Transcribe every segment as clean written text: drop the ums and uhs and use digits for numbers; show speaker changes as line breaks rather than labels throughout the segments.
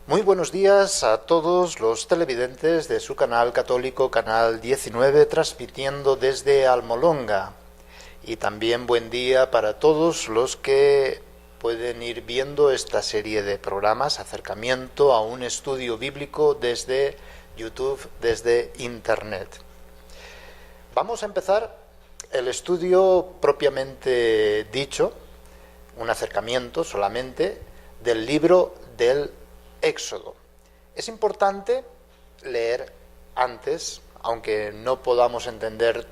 Muy buenos días a todos los televidentes de su canal católico, Canal 19, transmitiendo desde Almolonga. Y también buen día para todos los que pueden ir viendo esta serie de programas, acercamiento a un estudio bíblico desde YouTube, desde Internet. Vamos a empezar el estudio propiamente dicho, un acercamiento solamente, del libro del Éxodo. Es importante leer antes, aunque no podamos entender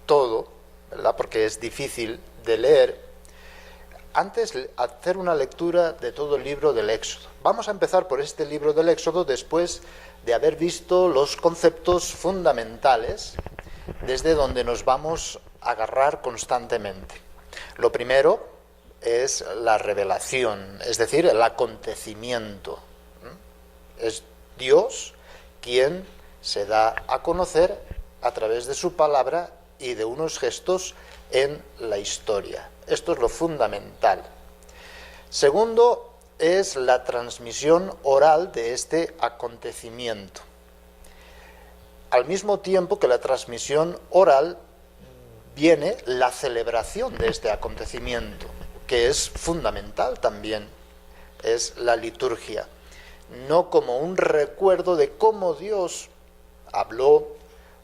todo, ¿verdad? Porque es difícil de leer, antes hacer una lectura de todo el libro del Éxodo. Vamos a empezar por este libro del Éxodo después de haber visto los conceptos fundamentales desde donde nos vamos a agarrar constantemente. Lo primero es la revelación, es decir, el acontecimiento. Es Dios quien se da a conocer a través de su palabra y de unos gestos en la historia. Esto es lo fundamental. Segundo, es la transmisión oral de este acontecimiento. Al mismo tiempo que la transmisión oral viene la celebración de este acontecimiento, que es fundamental también, es la liturgia. No como un recuerdo de cómo Dios habló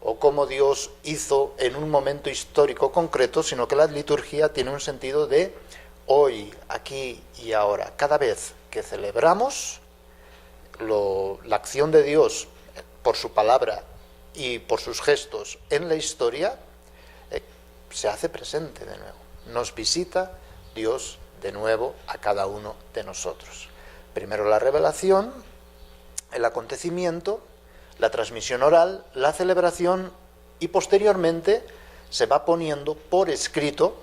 o cómo Dios hizo en un momento histórico concreto, sino que la liturgia tiene un sentido de hoy, aquí y ahora. Cada vez que celebramos la acción de Dios por su palabra y por sus gestos en la historia, se hace presente de nuevo. Nos visita Dios de nuevo a cada uno de nosotros. Primero la revelación, el acontecimiento, la transmisión oral, la celebración y posteriormente se va poniendo por escrito,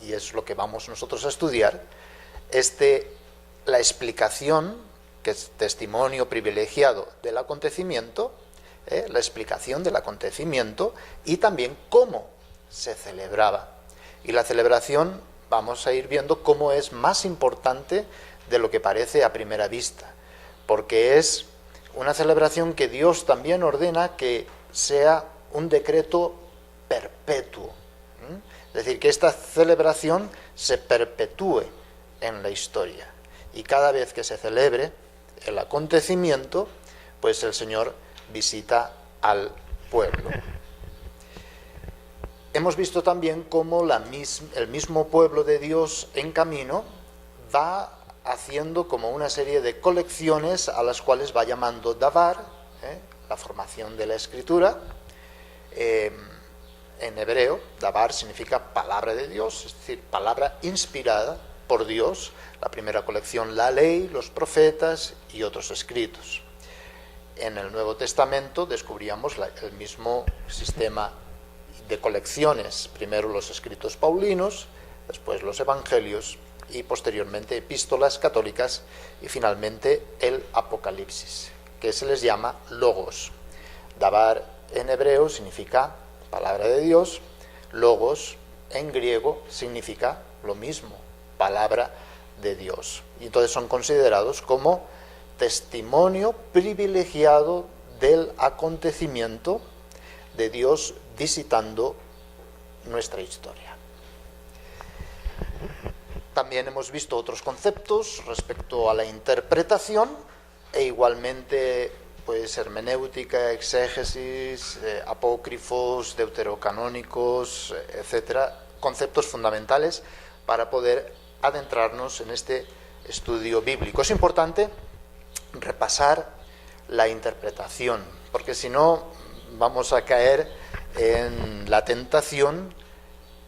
y es lo que vamos nosotros a estudiar, la explicación, que es testimonio privilegiado del acontecimiento, la explicación del acontecimiento y también cómo se celebraba. Y la celebración vamos a ir viendo cómo es más importante de lo que parece a primera vista, porque es una celebración que Dios también ordena que sea un decreto perpetuo. Es decir, que esta celebración se perpetúe en la historia. Y cada vez que se celebre el acontecimiento, pues el Señor visita al pueblo. Hemos visto también cómo el mismo pueblo de Dios en camino va haciendo como una serie de colecciones a las cuales va llamando Davar, la formación de la escritura. En hebreo, Davar significa palabra de Dios, es decir, palabra inspirada por Dios. La primera colección, la ley, los profetas y otros escritos. En el Nuevo Testamento descubríamos el mismo sistema de colecciones, primero los escritos paulinos, después los evangelios y posteriormente epístolas católicas y finalmente el Apocalipsis, que se les llama logos. Davar en hebreo significa palabra de Dios, logos en griego significa lo mismo, palabra de Dios. Y entonces son considerados como testimonio privilegiado del acontecimiento de Dios visitando nuestra historia. También hemos visto otros conceptos respecto a la interpretación e igualmente pues hermenéutica, exégesis, apócrifos, deuterocanónicos, etcétera, conceptos fundamentales para poder adentrarnos en este estudio bíblico. Es importante repasar la interpretación, porque si no vamos a caer en la tentación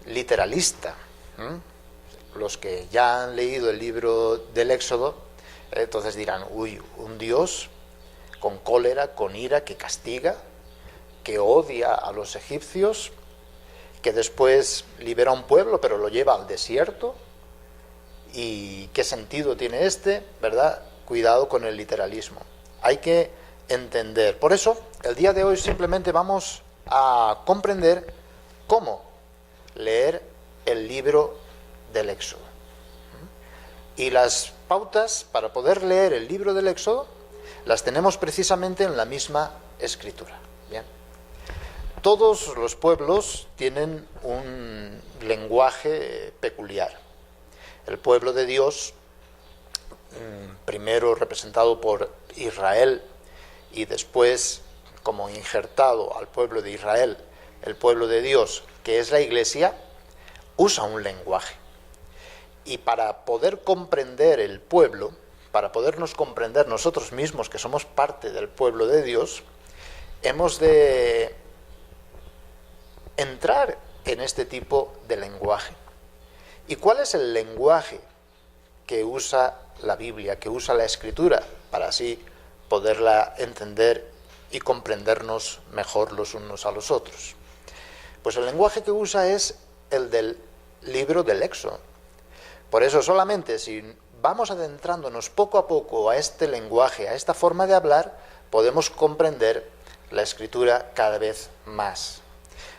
literalista. Los que ya han leído el libro del Éxodo, entonces dirán, uy, un Dios con cólera, con ira, que castiga, que odia a los egipcios, que después libera a un pueblo pero lo lleva al desierto. ¿Y qué sentido tiene verdad? Cuidado con el literalismo. Hay que entender. Por eso, el día de hoy simplemente vamos a comprender cómo leer el libro del Éxodo. Y las pautas para poder leer el libro del Éxodo las tenemos precisamente en la misma escritura. Bien. Todos los pueblos tienen un lenguaje peculiar. El pueblo de Dios, primero representado por Israel y después como injertado al pueblo de Israel, el pueblo de Dios, que es la Iglesia, usa un lenguaje. Y para poder comprender el pueblo, para podernos comprender nosotros mismos, que somos parte del pueblo de Dios, hemos de entrar en este tipo de lenguaje. ¿Y cuál es el lenguaje que usa la Biblia, que usa la Escritura, para así poderla entender y comprendernos mejor los unos a los otros? Pues el lenguaje que usa es el del libro del Éxodo. Por eso solamente si vamos adentrándonos poco a poco a este lenguaje, a esta forma de hablar, podemos comprender la Escritura cada vez más.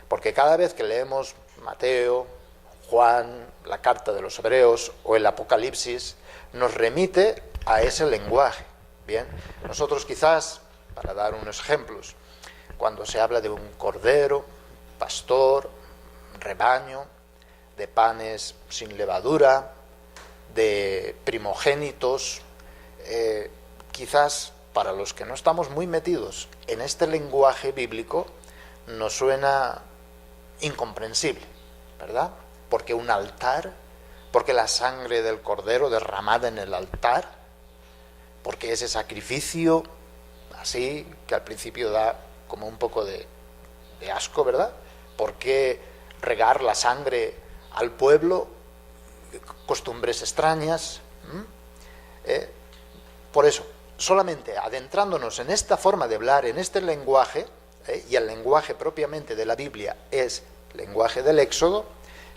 Porque cada vez que leemos Mateo, Juan, la carta de los Hebreos o el Apocalipsis, nos remite a ese lenguaje. Bien, nosotros quizás, para dar unos ejemplos, cuando se habla de un cordero, pastor, rebaño, de panes sin levadura, de primogénitos, quizás para los que no estamos muy metidos en este lenguaje bíblico, nos suena incomprensible, ¿verdad? Porque un altar, porque la sangre del cordero derramada en el altar, porque ese sacrificio así, que al principio da como un poco de asco, ¿verdad? ¿Por qué regar la sangre al pueblo? Costumbres extrañas. Por eso, solamente adentrándonos en esta forma de hablar, en este lenguaje, y el lenguaje propiamente de la Biblia es lenguaje del Éxodo,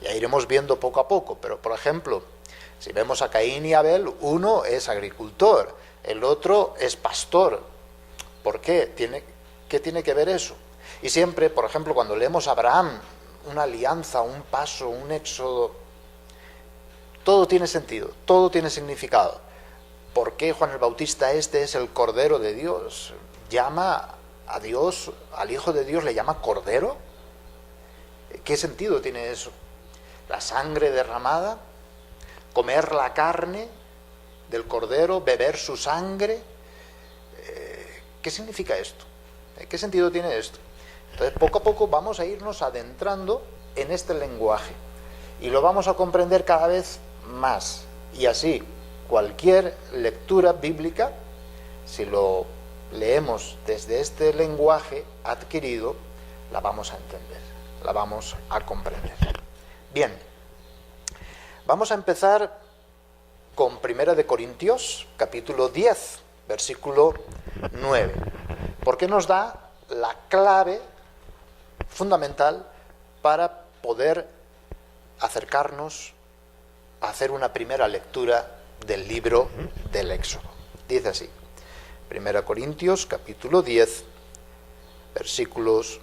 ya iremos viendo poco a poco. Pero, por ejemplo, si vemos a Caín y Abel, uno es agricultor, el otro es pastor. ¿Por qué? ¿Qué tiene que ver eso? Y siempre, por ejemplo, cuando leemos a Abraham, una alianza, un paso, un éxodo, todo tiene sentido, todo tiene significado. ¿Por qué Juan el Bautista es el Cordero de Dios? ¿Llama a Dios, al Hijo de Dios, le llama Cordero? ¿Qué sentido tiene eso? La sangre derramada, comer la carne del Cordero, beber su sangre. ¿Qué significa esto? ¿Qué sentido tiene esto? Entonces, poco a poco vamos a irnos adentrando en este lenguaje y lo vamos a comprender cada vez más. Y así, cualquier lectura bíblica, si lo leemos desde este lenguaje adquirido, la vamos a entender, la vamos a comprender. Bien, vamos a empezar con 1 de Corintios, capítulo 10, versículo 9, porque nos da la clave fundamental para poder acercarnos a hacer una primera lectura del libro del Éxodo. Dice así, 1 Corintios capítulo 10, versículos...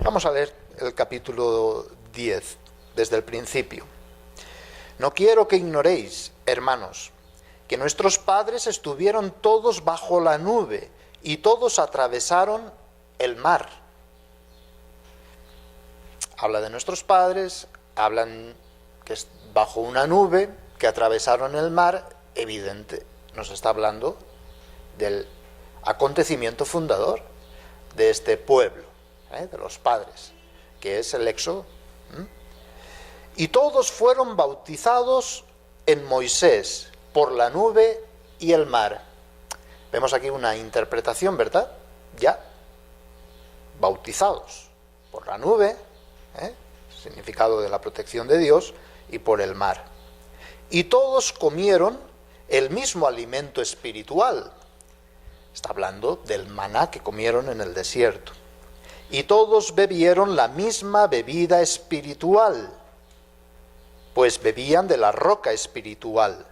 Vamos a leer el capítulo 10 desde el principio. No quiero que ignoréis, hermanos, que nuestros padres estuvieron todos bajo la nube y todos atravesaron el mar. Habla de nuestros padres, hablan que es bajo una nube, que atravesaron el mar, evidente, nos está hablando del acontecimiento fundador de este pueblo, de los padres, que es el Éxodo. Y todos fueron bautizados en Moisés por la nube y el mar. Vemos aquí una interpretación, ¿verdad? Ya, bautizados por la nube, significado de la protección de Dios, y por el mar. Y todos comieron el mismo alimento espiritual. Está hablando del maná que comieron en el desierto. Y todos bebieron la misma bebida espiritual, pues bebían de la roca espiritual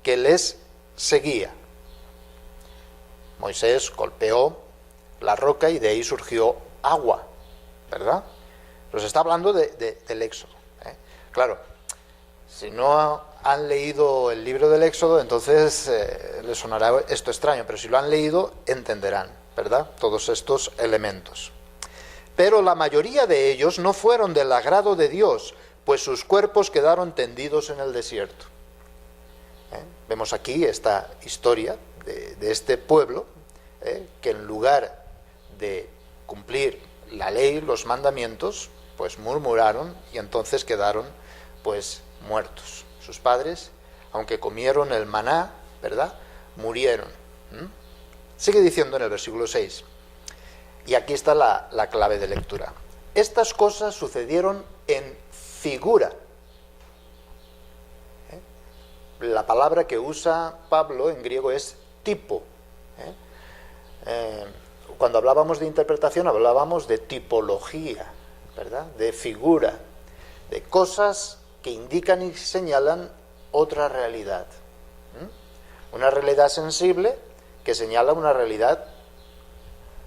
que les seguía. Moisés golpeó la roca y de ahí surgió agua, ¿verdad? Nos está hablando del Éxodo. Claro, si no han leído el libro del Éxodo, entonces les sonará esto extraño, pero si lo han leído, entenderán, ¿verdad? Todos estos elementos. Pero la mayoría de ellos no fueron del agrado de Dios, pues sus cuerpos quedaron tendidos en el desierto. Vemos aquí esta historia de este pueblo, que en lugar de cumplir la ley, los mandamientos, pues murmuraron y entonces quedaron pues muertos. Sus padres, aunque comieron el maná, ¿verdad?, murieron. Sigue diciendo en el versículo 6, y aquí está la clave de lectura. Estas cosas sucedieron en figura. La palabra que usa Pablo en griego es tipo. Cuando hablábamos de interpretación, hablábamos de tipología, ¿verdad?, de figura, de cosas que indican y señalan otra realidad. Una realidad sensible que señala una realidad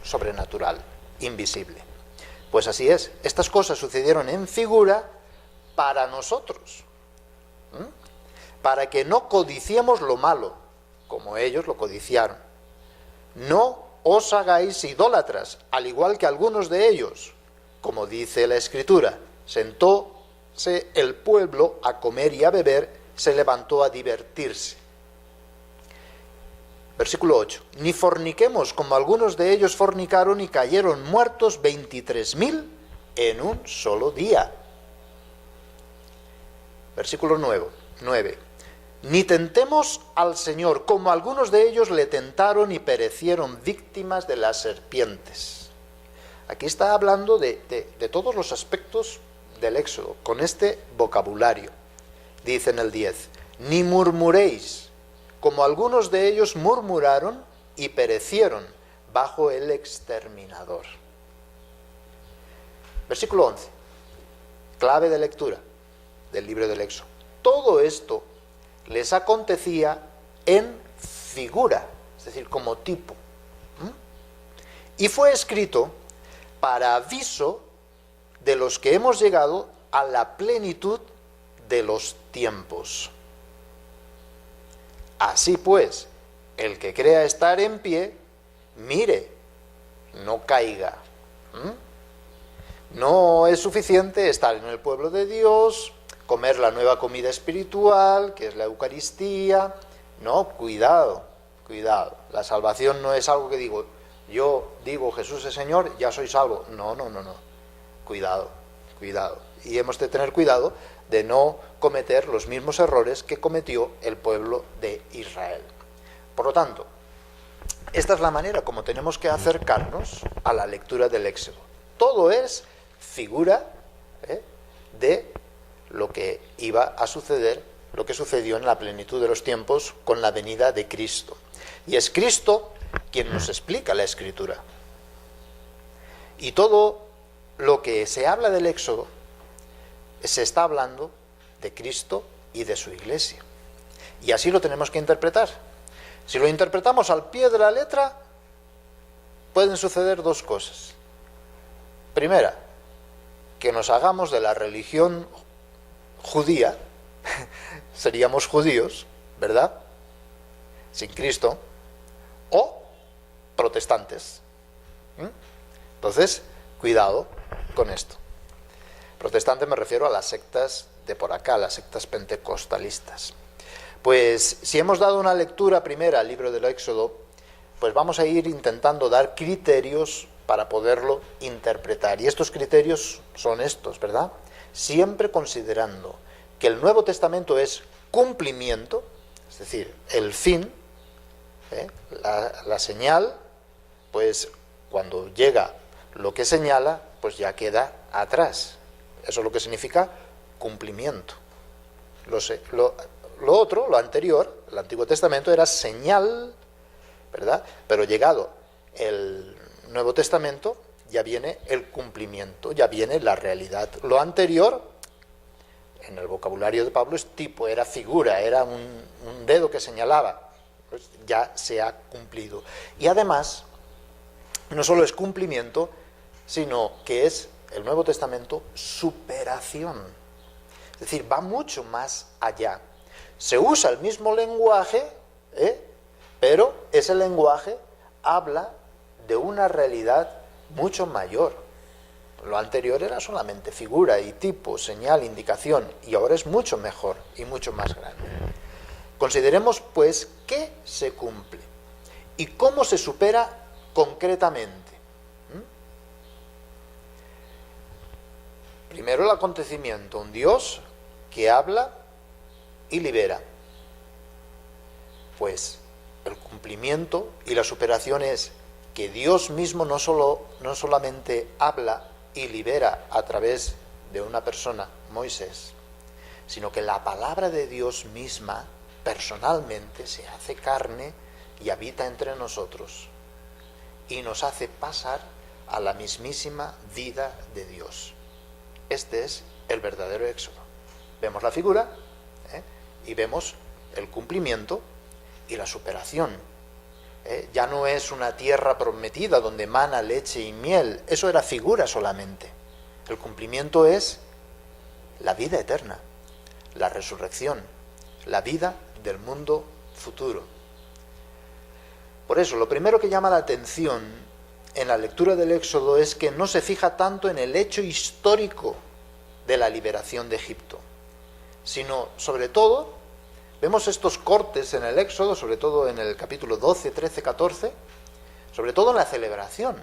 sobrenatural, invisible. Pues así es, estas cosas sucedieron en figura para nosotros, para que no codiciemos lo malo, como ellos lo codiciaron. No os hagáis idólatras, al igual que algunos de ellos, como dice la Escritura, sentóse el pueblo a comer y a beber, se levantó a divertirse. Versículo 8. Ni forniquemos, como algunos de ellos fornicaron y cayeron muertos 23.000 en un solo día. Versículo 9. Ni tentemos al Señor, como algunos de ellos le tentaron y perecieron víctimas de las serpientes. Aquí está hablando de todos los aspectos del Éxodo, con este vocabulario. Dice en el 10, ni murmuréis, como algunos de ellos murmuraron y perecieron bajo el exterminador. Versículo 11, clave de lectura del libro del Éxodo. Todo esto les acontecía en figura, es decir, como tipo. Y fue escrito para aviso de los que hemos llegado a la plenitud de los tiempos. Así pues, el que crea estar en pie, mire, no caiga. No es suficiente estar en el pueblo de Dios, comer la nueva comida espiritual, que es la Eucaristía. No, cuidado. La salvación no es algo que digo, yo digo Jesús es Señor, ya soy salvo. No. Cuidado. Y hemos de tener cuidado de no cometer los mismos errores que cometió el pueblo de Israel. Por lo tanto, esta es la manera como tenemos que acercarnos a la lectura del Éxodo. Todo es figura de lo que iba a suceder, lo que sucedió en la plenitud de los tiempos con la venida de Cristo. Y es Cristo quien nos explica la Escritura. Y todo lo que se habla del Éxodo se está hablando de Cristo y de su Iglesia. Y así lo tenemos que interpretar. Si lo interpretamos al pie de la letra, pueden suceder dos cosas. Primera, que nos hagamos de la religión judía, seríamos judíos, ¿verdad?, sin Cristo, o protestantes. Entonces, cuidado con esto. Protestante me refiero a las sectas de por acá, las sectas pentecostalistas. Pues si hemos dado una lectura primera al libro del Éxodo, pues vamos a ir intentando dar criterios para poderlo interpretar. Y estos criterios son estos, ¿verdad? Siempre considerando que el Nuevo Testamento es cumplimiento, es decir, el fin, la señal, pues cuando llega lo que señala, pues ya queda atrás. Eso es lo que significa cumplimiento. Lo otro, lo anterior, el Antiguo Testamento era señal, ¿verdad? Pero llegado el Nuevo Testamento, ya viene el cumplimiento, ya viene la realidad. Lo anterior, en el vocabulario de Pablo, es tipo, era figura, era un dedo que señalaba, pues ya se ha cumplido. Y además, no solo es cumplimiento, sino que es el Nuevo Testamento superación. Es decir, va mucho más allá. Se usa el mismo lenguaje, pero ese lenguaje habla de una realidad mucho mayor. Lo anterior era solamente figura y tipo, señal, indicación, y ahora es mucho mejor y mucho más grande. Consideremos, pues, qué se cumple y cómo se supera concretamente. Primero el acontecimiento, un Dios que habla y libera. Pues el cumplimiento y la superación es que Dios mismo no solamente habla y libera a través de una persona, Moisés, sino que la palabra de Dios misma personalmente se hace carne y habita entre nosotros y nos hace pasar a la mismísima vida de Dios. Este es el verdadero éxodo. Vemos la figura y vemos el cumplimiento y la superación. Ya no es una tierra prometida donde mana leche y miel, eso era figura solamente. El cumplimiento es la vida eterna, la resurrección, la vida del mundo futuro. Por eso, lo primero que llama la atención en la lectura del Éxodo es que no se fija tanto en el hecho histórico de la liberación de Egipto, sino, sobre todo, vemos estos cortes en el Éxodo, sobre todo en el capítulo 12, 13, 14, sobre todo en la celebración.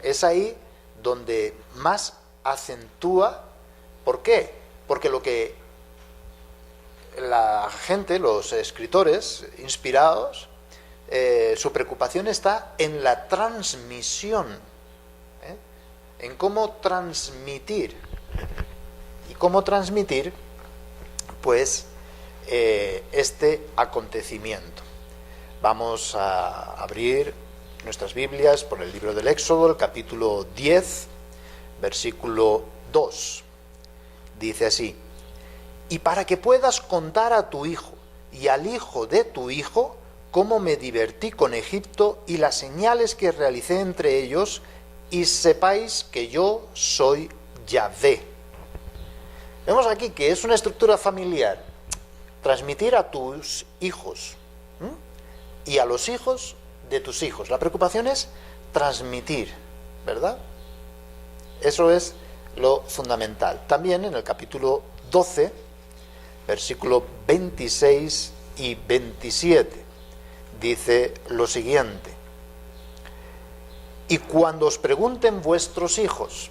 Es ahí donde más acentúa. ¿Por qué? Porque lo que la gente, los escritores inspirados, su preocupación está en la transmisión, en cómo transmitir. Y cómo transmitir, pues, este acontecimiento. Vamos a abrir nuestras Biblias por el libro del Éxodo, el capítulo 10, versículo 2. Dice así: y para que puedas contar a tu hijo y al hijo de tu hijo cómo me divertí con Egipto y las señales que realicé entre ellos, y sepáis que yo soy Yahvé. Vemos aquí que es una estructura familiar. Transmitir a tus hijos y a los hijos de tus hijos. La preocupación es transmitir, ¿verdad? Eso es lo fundamental. También en el capítulo 12, versículo 26 y 27, dice lo siguiente: y cuando os pregunten vuestros hijos.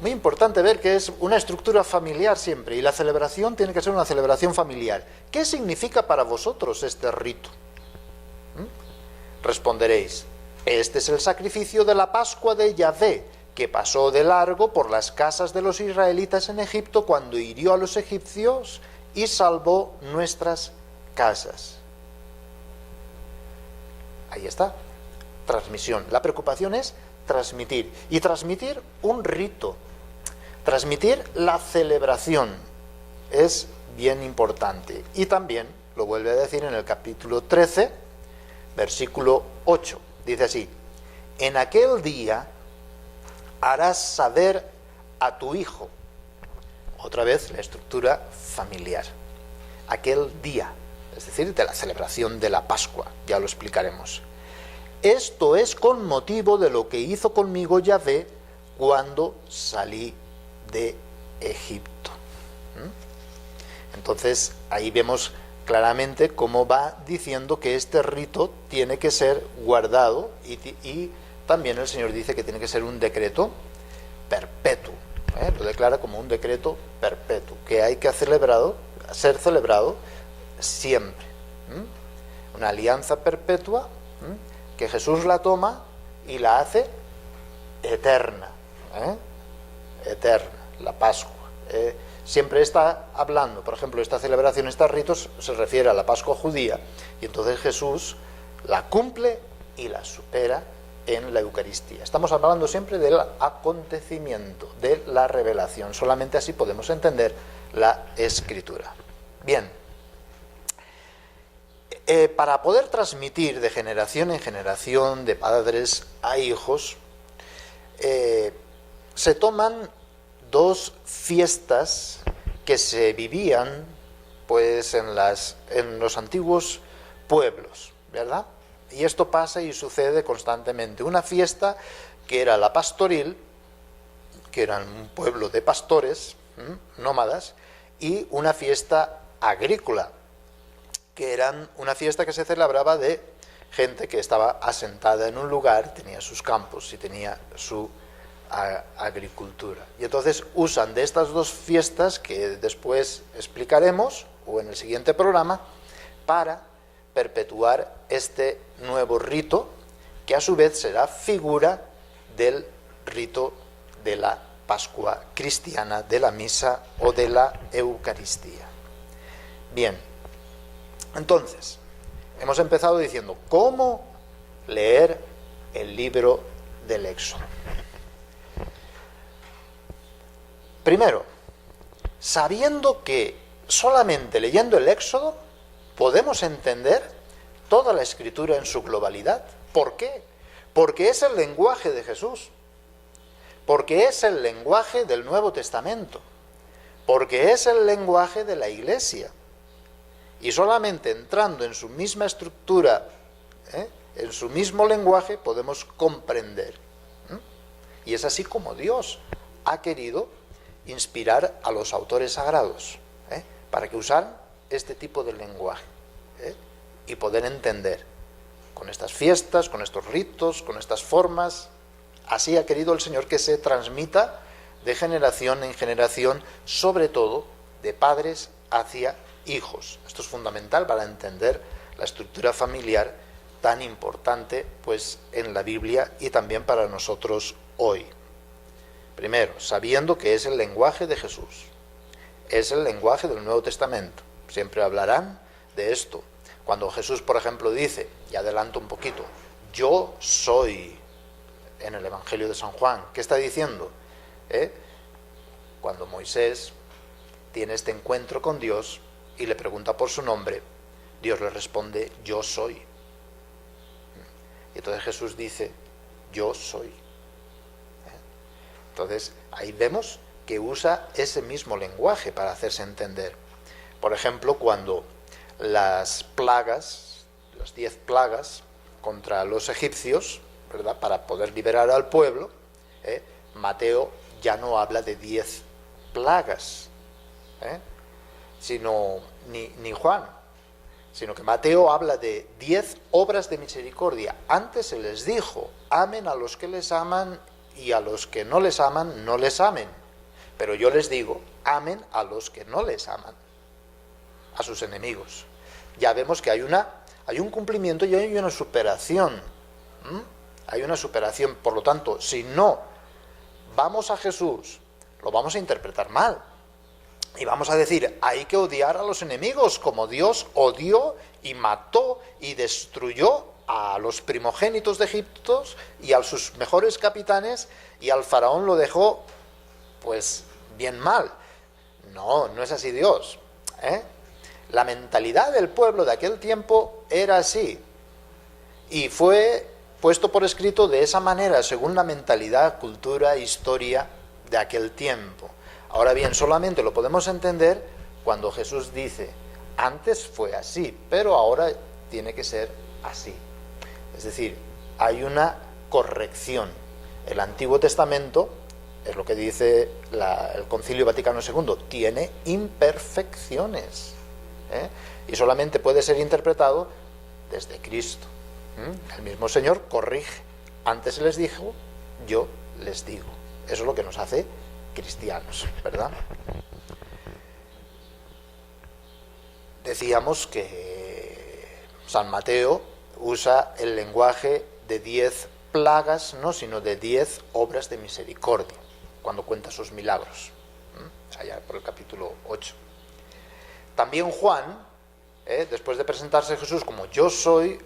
Muy importante ver que es una estructura familiar siempre, y la celebración tiene que ser una celebración familiar. ¿Qué significa para vosotros este rito? Responderéis: este es el sacrificio de la Pascua de Yahvé, que pasó de largo por las casas de los israelitas en Egipto cuando hirió a los egipcios y salvó nuestras casas. Ahí está, transmisión. La preocupación es transmitir, y transmitir un rito. Transmitir la celebración es bien importante. Y también lo vuelve a decir en el capítulo 13, versículo 8. Dice así: en aquel día harás saber a tu hijo. Otra vez la estructura familiar. Aquel día, es decir, de la celebración de la Pascua, ya lo explicaremos. Esto es con motivo de lo que hizo conmigo Yahvé cuando salí de Egipto. Entonces ahí vemos claramente cómo va diciendo que este rito tiene que ser guardado, y también el Señor dice que tiene que ser un decreto perpetuo. Lo declara como un decreto perpetuo, que hay que ser celebrado siempre. Una alianza perpetua que Jesús la toma y la hace eterna. Eterna, la Pascua. Siempre está hablando, por ejemplo, esta celebración, estos ritos, se refiere a la Pascua judía, y entonces Jesús la cumple y la supera en la Eucaristía. Estamos hablando siempre del acontecimiento, de la revelación. Solamente así podemos entender la Escritura. Bien, para poder transmitir de generación en generación, de padres a hijos, se toman dos fiestas que se vivían pues en los antiguos pueblos, ¿verdad? Y esto pasa y sucede constantemente. Una fiesta que era la pastoril, que eran un pueblo de pastores, nómadas, y una fiesta agrícola, que eran una fiesta que se celebraba de gente que estaba asentada en un lugar, tenía sus campos y tenía su agricultura. Y entonces usan de estas dos fiestas, que después explicaremos, o en el siguiente programa, para perpetuar este nuevo rito, que a su vez será figura del rito de la Pascua cristiana, de la misa o de la Eucaristía. Bien, entonces, hemos empezado diciendo cómo leer el libro del Éxodo. Primero, sabiendo que solamente leyendo el Éxodo podemos entender toda la Escritura en su globalidad. ¿Por qué? Porque es el lenguaje de Jesús, porque es el lenguaje del Nuevo Testamento, porque es el lenguaje de la Iglesia. Y solamente entrando en su misma estructura, en su mismo lenguaje, podemos comprender. Y es así como Dios ha querido inspirar a los autores sagrados, para que usaran este tipo de lenguaje, y poder entender con estas fiestas, con estos ritos, con estas formas. Así ha querido el Señor que se transmita de generación en generación, sobre todo de padres hacia hijos. Esto es fundamental para entender la estructura familiar tan importante, pues, en la Biblia y también para nosotros hoy. Primero, sabiendo que es el lenguaje de Jesús, es el lenguaje del Nuevo Testamento. Siempre hablarán de esto. Cuando Jesús, por ejemplo, dice, y adelanto un poquito, yo soy, en el Evangelio de San Juan, ¿qué está diciendo? Cuando Moisés tiene este encuentro con Dios y le pregunta por su nombre, Dios le responde, yo soy. Y entonces Jesús dice, yo soy. Entonces ahí vemos que usa ese mismo lenguaje para hacerse entender. Por ejemplo, cuando las plagas, las 10 plagas contra los egipcios, ¿verdad?, para poder liberar al pueblo, Mateo ya no habla de 10 plagas, sino ni Juan, sino que Mateo habla de 10 obras de misericordia. Antes se les dijo, amen a los que les aman y a los que no les aman, no les amen. Pero yo les digo, amen a los que no les aman, a sus enemigos. Ya vemos que hay un cumplimiento y hay una superación. Hay una superación. Por lo tanto, si no vamos a Jesús, lo vamos a interpretar mal. Y vamos a decir, hay que odiar a los enemigos, como Dios odió y mató y destruyó a los primogénitos de Egipto y a sus mejores capitanes, y al faraón lo dejó, pues, bien mal. No, no es así Dios. La mentalidad del pueblo de aquel tiempo era así, y fue puesto por escrito de esa manera, según la mentalidad, cultura, historia de aquel tiempo. Ahora bien, solamente lo podemos entender cuando Jesús dice, antes fue así, pero ahora tiene que ser así. Es decir, hay una corrección. El Antiguo Testamento, es lo que dice el Concilio Vaticano II, tiene imperfecciones, y solamente puede ser interpretado desde Cristo. El mismo Señor corrige. Antes se les dijo, yo les digo. Eso es lo que nos hace cristianos, ¿verdad? Decíamos que San Mateo usa el lenguaje de 10 plagas, no, sino de 10 obras de misericordia, cuando cuenta sus milagros, allá por el capítulo 8. También Juan, después de presentarse a Jesús como yo soy,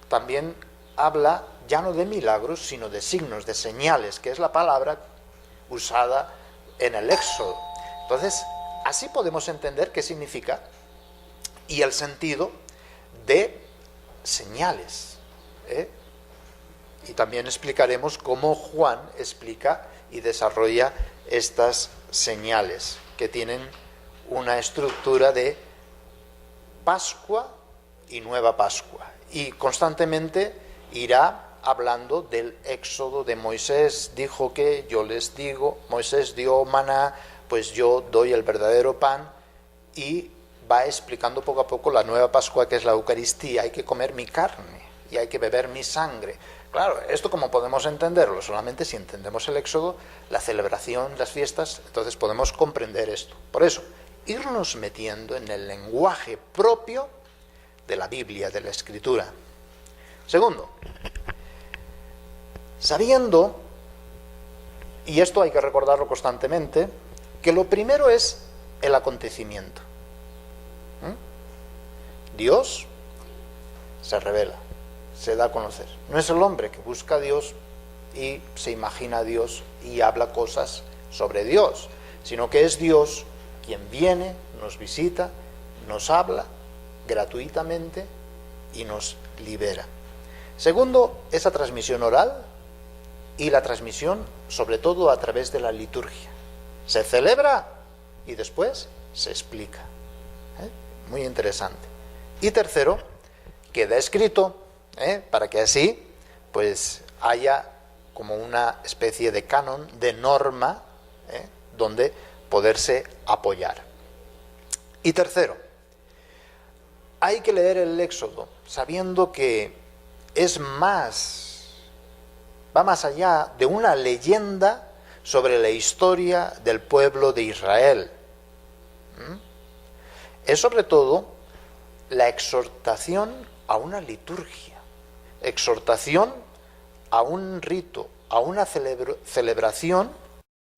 también habla ya no de milagros, sino de signos, de señales, que es la palabra usada en el Éxodo. Entonces, así podemos entender qué significa y el sentido de señales. Y también explicaremos cómo Juan explica y desarrolla estas señales, que tienen una estructura de Pascua y Nueva Pascua. Y constantemente irá hablando del éxodo de Moisés. Dijo que yo les digo, Moisés dio maná, pues yo doy el verdadero pan, y va explicando poco a poco la Nueva Pascua, que es la Eucaristía. Hay que comer mi carne y hay que beber mi sangre. Claro, esto ¿cómo podemos entenderlo? Solamente si entendemos el éxodo, la celebración, las fiestas, entonces podemos comprender esto. Por eso, irnos metiendo en el lenguaje propio de la Biblia, de la Escritura. Segundo, sabiendo, y esto hay que recordarlo constantemente, que lo primero es el acontecimiento. Dios se revela, se da a conocer. No es el hombre que busca a Dios y se imagina a Dios y habla cosas sobre Dios, sino que es Dios quien viene, nos visita, nos habla gratuitamente y nos libera. Segundo, esa transmisión oral y la transmisión sobre todo a través de la liturgia. Se celebra y después se explica. Muy interesante. Y tercero, queda escrito, para que así pues haya como una especie de canon, de norma, donde poderse apoyar. Y tercero, hay que leer el Éxodo sabiendo que va más allá de una leyenda sobre la historia del pueblo de Israel. Es sobre todo la exhortación a una liturgia, exhortación a un rito, a una celebración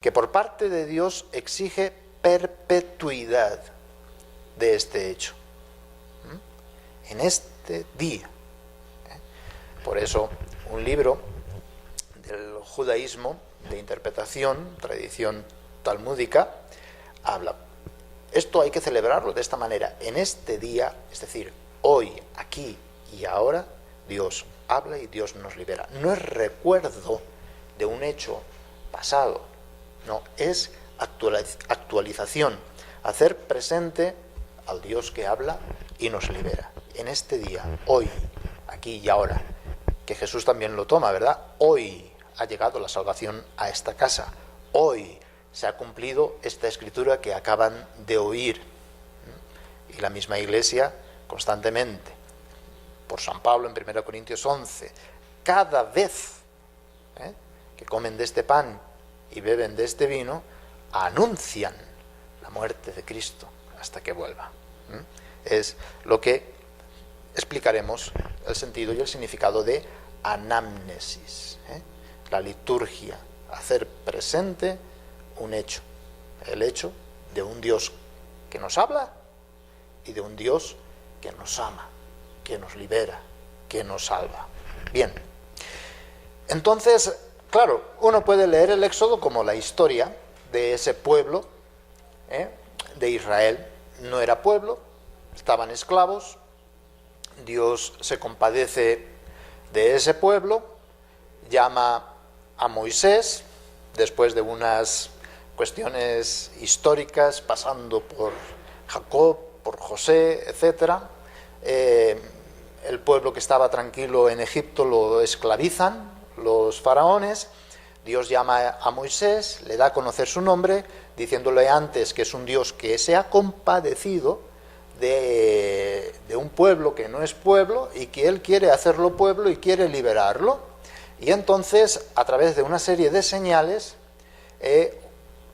que por parte de Dios exige perpetuidad de este hecho, en este día. Por eso, un libro del judaísmo de interpretación, tradición talmúdica, habla. Esto hay que celebrarlo de esta manera. En este día, es decir, hoy, aquí y ahora, Dios habla y Dios nos libera. No es recuerdo de un hecho pasado, no, es actualización, hacer presente al Dios que habla y nos libera. En este día, hoy, aquí y ahora, que Jesús también lo toma, ¿verdad? Hoy ha llegado la salvación a esta casa. Hoy se ha cumplido esta escritura que acaban de oír. Y la misma Iglesia constantemente, por San Pablo en 1 Corintios 11, cada vez que comen de este pan y beben de este vino, anuncian la muerte de Cristo hasta que vuelva. Es lo que explicaremos el sentido y el significado de anamnesis, la liturgia, hacer presente un hecho, el hecho de un Dios que nos habla y de un Dios que nos ama, que nos libera, que nos salva. Bien, entonces, claro, uno puede leer el Éxodo como la historia de ese pueblo de Israel. No era pueblo, estaban esclavos, Dios se compadece de ese pueblo, llama a Moisés, después de unas cuestiones históricas, pasando por Jacob, por José, etc. El pueblo que estaba tranquilo en Egipto lo esclavizan los faraones. Dios llama a Moisés, le da a conocer su nombre, diciéndole antes que es un Dios que se ha compadecido de un pueblo que no es pueblo y que él quiere hacerlo pueblo y quiere liberarlo. Y entonces, a través de una serie de señales,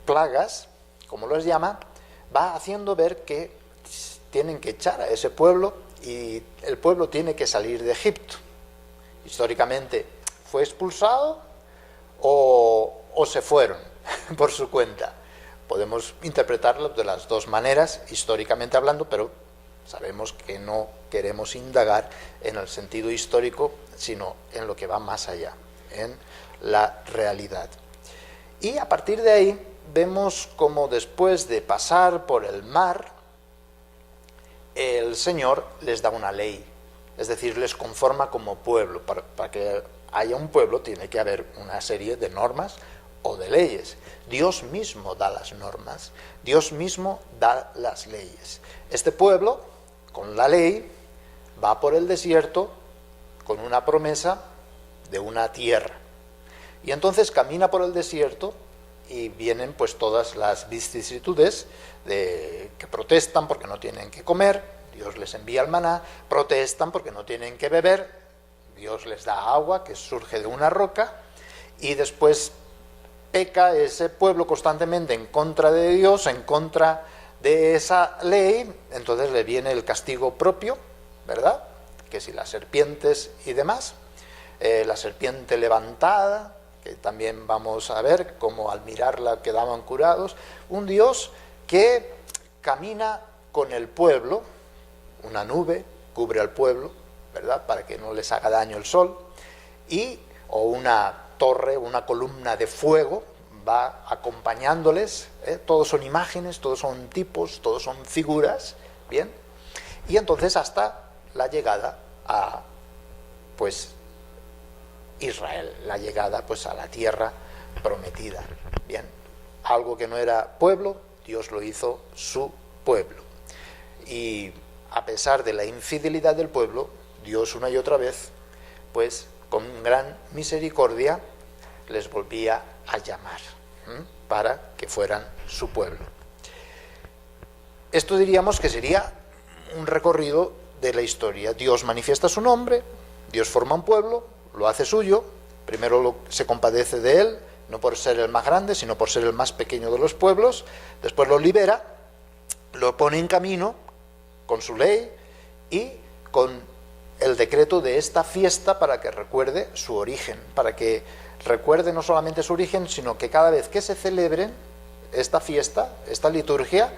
plagas, como los llama, va haciendo ver que tienen que echar a ese pueblo y el pueblo tiene que salir de Egipto. Históricamente fue expulsado o se fueron por su cuenta. Podemos interpretarlo de las dos maneras, históricamente hablando, pero sabemos que no queremos indagar en el sentido histórico, sino en lo que va más allá, en la realidad. Y a partir de ahí vemos como después de pasar por el mar, el Señor les da una ley, es decir, les conforma como pueblo. Para que haya un pueblo tiene que haber una serie de normas o de leyes. Dios mismo da las normas, Dios mismo da las leyes. Este pueblo con la ley, va por el desierto con una promesa de una tierra. Y entonces camina por el desierto y vienen pues todas las vicisitudes que protestan porque no tienen que comer, Dios les envía el maná, protestan porque no tienen que beber, Dios les da agua que surge de una roca, y después peca ese pueblo constantemente en contra de Dios, en contra de esa ley, entonces le viene el castigo propio, ¿verdad? Que si las serpientes y demás, la serpiente levantada, que también vamos a ver cómo al mirarla quedaban curados, un Dios que camina con el pueblo, una nube cubre al pueblo, ¿verdad?, para que no les haga daño el sol, o una torre, una columna de fuego va acompañándoles, todos son imágenes, todos son tipos, todos son figuras, ¿bien? Y entonces hasta la llegada a, pues, Israel, la llegada pues a la tierra prometida, bien, algo que no era pueblo, Dios lo hizo su pueblo, y a pesar de la infidelidad del pueblo, Dios una y otra vez, pues con gran misericordia les volvía a llamar para que fueran su pueblo. Esto diríamos que sería un recorrido de la historia. Dios manifiesta su nombre, Dios forma un pueblo, lo hace suyo, primero se compadece de él, no por ser el más grande, sino por ser el más pequeño de los pueblos, después lo libera, lo pone en camino con su ley y con el decreto de esta fiesta para que recuerde su origen, para que recuerde no solamente su origen, sino que cada vez que se celebren esta fiesta, esta liturgia,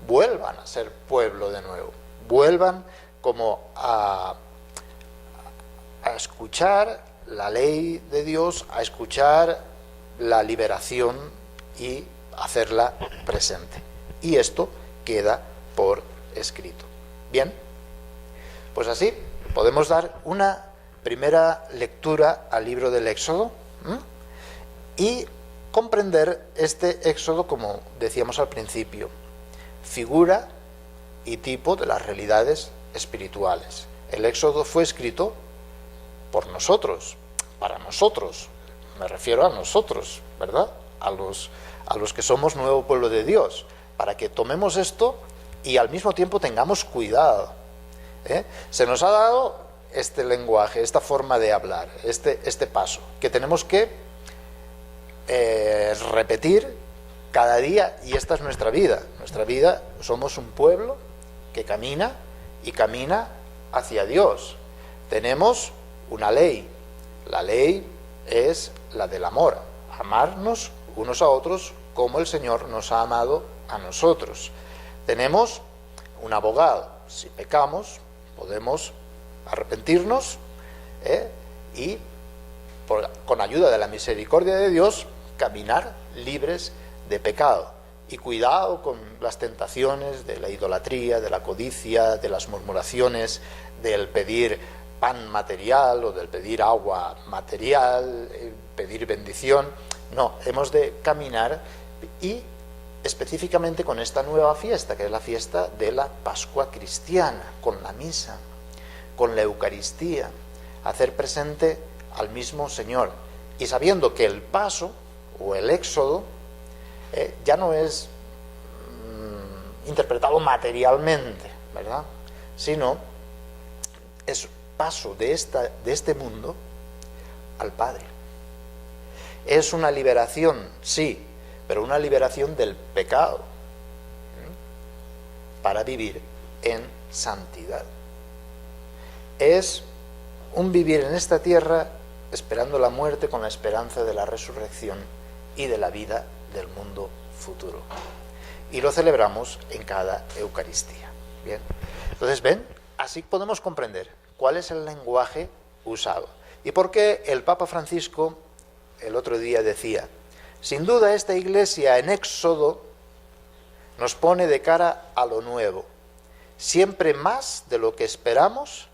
vuelvan a ser pueblo de nuevo, vuelvan como a escuchar la ley de Dios, a escuchar la liberación y hacerla presente. Y esto queda por escrito. Bien, pues así podemos dar una primera lectura al libro del Éxodo y comprender este Éxodo, como decíamos al principio, figura y tipo de las realidades espirituales. El Éxodo fue escrito por nosotros, para nosotros, me refiero a nosotros, ¿verdad? A los que somos nuevo pueblo de Dios, para que tomemos esto y al mismo tiempo tengamos cuidado. Se nos ha dado este lenguaje, esta forma de hablar, este paso, que tenemos que repetir cada día, y esta es nuestra vida. Nuestra vida, somos un pueblo que camina y camina hacia Dios. Tenemos una ley. La ley es la del amor, amarnos unos a otros como el Señor nos ha amado a nosotros. Tenemos un abogado. Si pecamos, podemos arrepentirnos y con ayuda de la misericordia de Dios caminar libres de pecado. Y cuidado con las tentaciones de la idolatría, de la codicia, de las murmuraciones, del pedir pan material o del pedir agua material, pedir bendición. No, hemos de caminar, y específicamente con esta nueva fiesta, que es la fiesta de la Pascua cristiana, con la misa, con la Eucaristía, hacer presente al mismo Señor, y sabiendo que el paso o el éxodo ya no es interpretado materialmente, ¿verdad?, sino es paso de este mundo al Padre. Es una liberación, sí, pero una liberación del pecado, para vivir en santidad. Es un vivir en esta tierra esperando la muerte con la esperanza de la resurrección y de la vida del mundo futuro. Y lo celebramos en cada Eucaristía. Bien, entonces ven, así podemos comprender cuál es el lenguaje usado. Y por qué el Papa Francisco el otro día decía: sin duda esta Iglesia en Éxodo nos pone de cara a lo nuevo, siempre más de lo que esperamos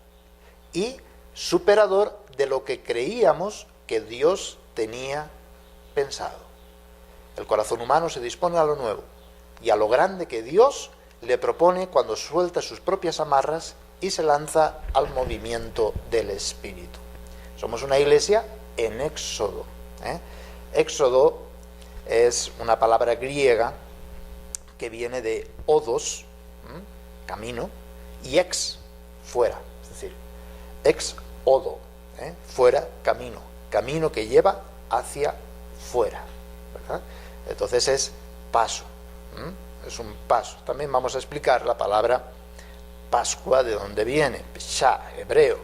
y superador de lo que creíamos que Dios tenía pensado. El corazón humano se dispone a lo nuevo y a lo grande que Dios le propone cuando suelta sus propias amarras y se lanza al movimiento del Espíritu. Somos una iglesia en éxodo. Éxodo es una palabra griega que viene de odos, camino, y ex, fuera, es decir, ex odo, fuera, camino, camino que lleva hacia fuera, ¿verdad? Entonces es paso, es un paso. También vamos a explicar la palabra Pascua, de dónde viene. Peshá, hebreo,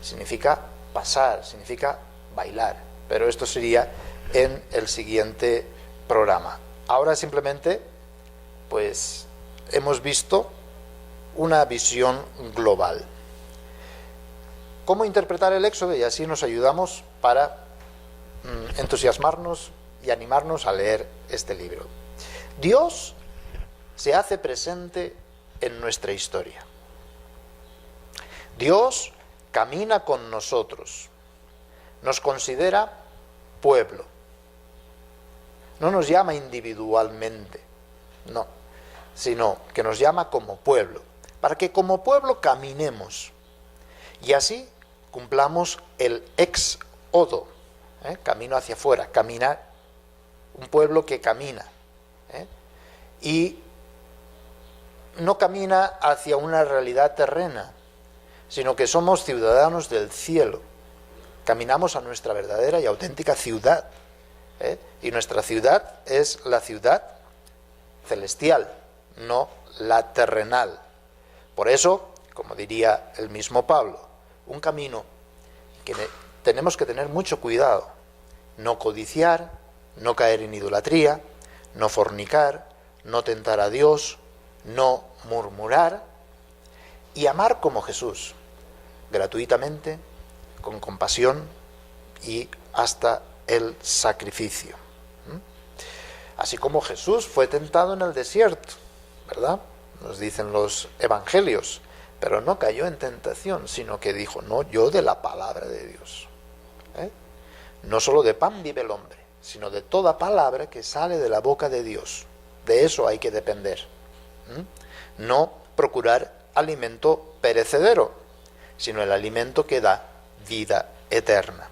significa pasar, significa bailar, pero esto sería en el siguiente programa. Ahora simplemente pues hemos visto una visión global. ¿Cómo interpretar el Éxodo? Y así nos ayudamos para entusiasmarnos y animarnos a leer este libro. Dios se hace presente en nuestra historia. Dios camina con nosotros, nos considera pueblo. No nos llama individualmente, no, sino que nos llama como pueblo, para que como pueblo caminemos y así cumplamos el éxodo, camino hacia afuera, caminar, un pueblo que camina, y no camina hacia una realidad terrena, sino que somos ciudadanos del cielo, caminamos a nuestra verdadera y auténtica ciudad, y nuestra ciudad es la ciudad celestial, no la terrenal. Por eso, como diría el mismo Pablo, un camino que tenemos que tener mucho cuidado, no codiciar, no caer en idolatría, no fornicar, no tentar a Dios, no murmurar y amar como Jesús, gratuitamente, con compasión y hasta el sacrificio. Así como Jesús fue tentado en el desierto, ¿verdad? Nos dicen los evangelios, pero no cayó en tentación, sino que dijo, no, yo de la palabra de Dios. No solo de pan vive el hombre, sino de toda palabra que sale de la boca de Dios. De eso hay que depender. No procurar alimento perecedero, sino el alimento que da vida eterna.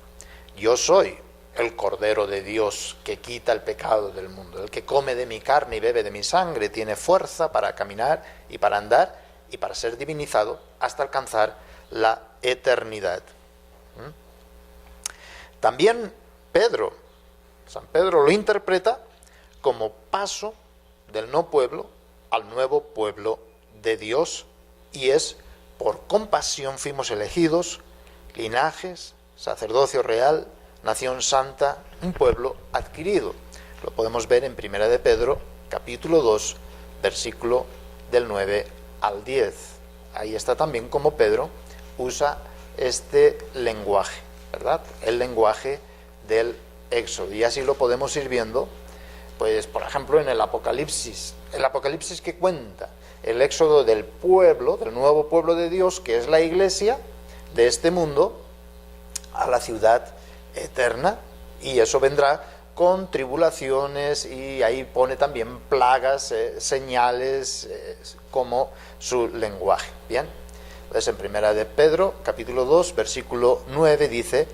Yo soy el Cordero de Dios que quita el pecado del mundo. El que come de mi carne y bebe de mi sangre tiene fuerza para caminar y para andar y para ser divinizado hasta alcanzar la eternidad. También San Pedro lo interpreta como paso del no pueblo al nuevo pueblo de Dios, y es por compasión fuimos elegidos, linajes, sacerdocio real, nación santa, un pueblo adquirido. Lo podemos ver en 1 de Pedro, capítulo 2, versículo del 9 al 10. Ahí está también cómo Pedro usa este lenguaje, ¿verdad? El lenguaje del Éxodo. Y así lo podemos ir viendo, pues, por ejemplo, en el Apocalipsis. El Apocalipsis que cuenta el éxodo del pueblo, del nuevo pueblo de Dios, que es la iglesia de este mundo, a la ciudad eterna, y eso vendrá con tribulaciones, y ahí pone también plagas, señales, como su lenguaje. Bien, entonces en 1 de Pedro, capítulo 2, versículo 9 dice,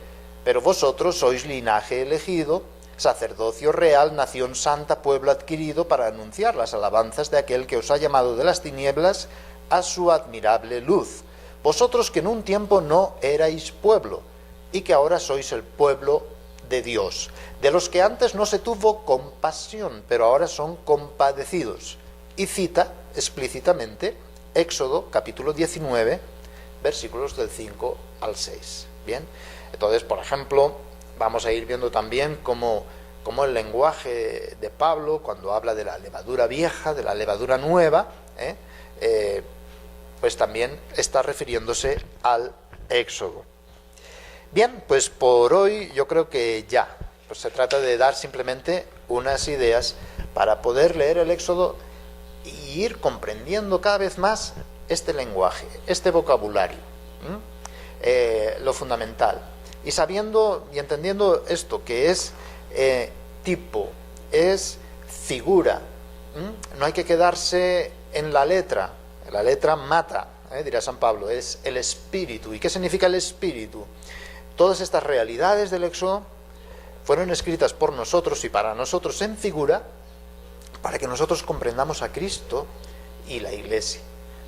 pero vosotros sois linaje elegido, sacerdocio real, nación santa, pueblo adquirido, para anunciar las alabanzas de aquel que os ha llamado de las tinieblas a su admirable luz. Vosotros que en un tiempo no erais pueblo, y que ahora sois el pueblo de Dios, de los que antes no se tuvo compasión, pero ahora son compadecidos. Y cita explícitamente Éxodo, capítulo 19, versículos del 5 al 6. Bien, entonces, por ejemplo, vamos a ir viendo también cómo el lenguaje de Pablo, cuando habla de la levadura vieja, de la levadura nueva, pues también está refiriéndose al Éxodo. Bien, pues por hoy yo creo que ya, pues se trata de dar simplemente unas ideas para poder leer el Éxodo y ir comprendiendo cada vez más este lenguaje, este vocabulario, lo fundamental. Y sabiendo y entendiendo esto, que es tipo, es figura, no hay que quedarse en la letra mata, dirá San Pablo, es el espíritu. ¿Y qué significa el espíritu? Todas estas realidades del Éxodo fueron escritas por nosotros y para nosotros en figura, para que nosotros comprendamos a Cristo y la Iglesia,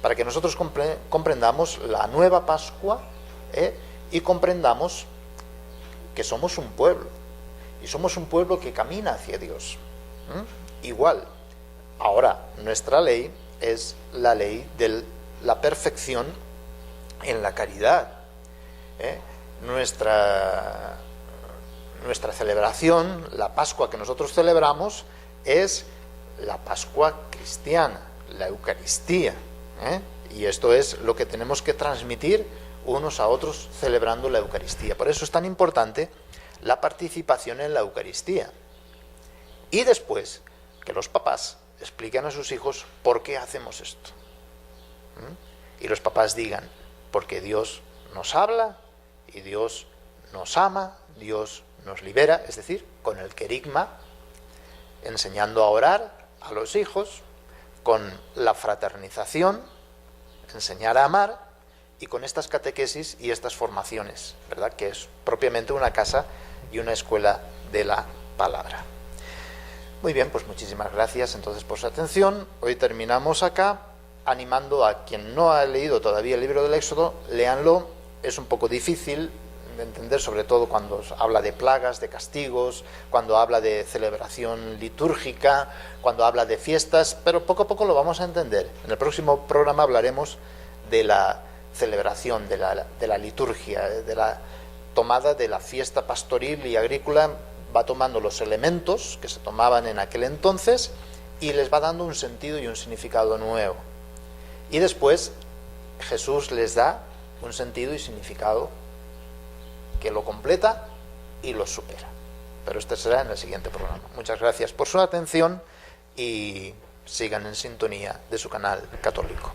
para que nosotros comprendamos la nueva Pascua, y comprendamos que somos un pueblo, y somos un pueblo que camina hacia Dios. Igual, ahora nuestra ley es la ley de la perfección en la caridad. Nuestra celebración, la Pascua que nosotros celebramos, es la Pascua cristiana, la Eucaristía. Y esto es lo que tenemos que transmitir unos a otros celebrando la Eucaristía. Por eso es tan importante la participación en la Eucaristía. Y después, que los papás expliquen a sus hijos por qué hacemos esto. Y los papás digan, porque Dios nos habla y Dios nos ama, Dios nos libera, es decir, con el querigma, enseñando a orar a los hijos, con la fraternización, enseñar a amar, y con estas catequesis y estas formaciones, ¿verdad?, que es propiamente una casa y una escuela de la palabra. Muy bien, pues muchísimas gracias entonces por su atención. Hoy terminamos acá, animando a quien no ha leído todavía el libro del Éxodo, léanlo. Es un poco difícil de entender, sobre todo cuando habla de plagas, de castigos, cuando habla de celebración litúrgica, cuando habla de fiestas, pero poco a poco lo vamos a entender. En el próximo programa hablaremos de la celebración, de la liturgia, de la tomada de la fiesta pastoril y agrícola. Va tomando los elementos que se tomaban en aquel entonces y les va dando un sentido y un significado nuevo. Y después Jesús les da un sentido y significado que lo completa y lo supera. Pero este será en el siguiente programa. Muchas gracias por su atención y sigan en sintonía de su canal católico.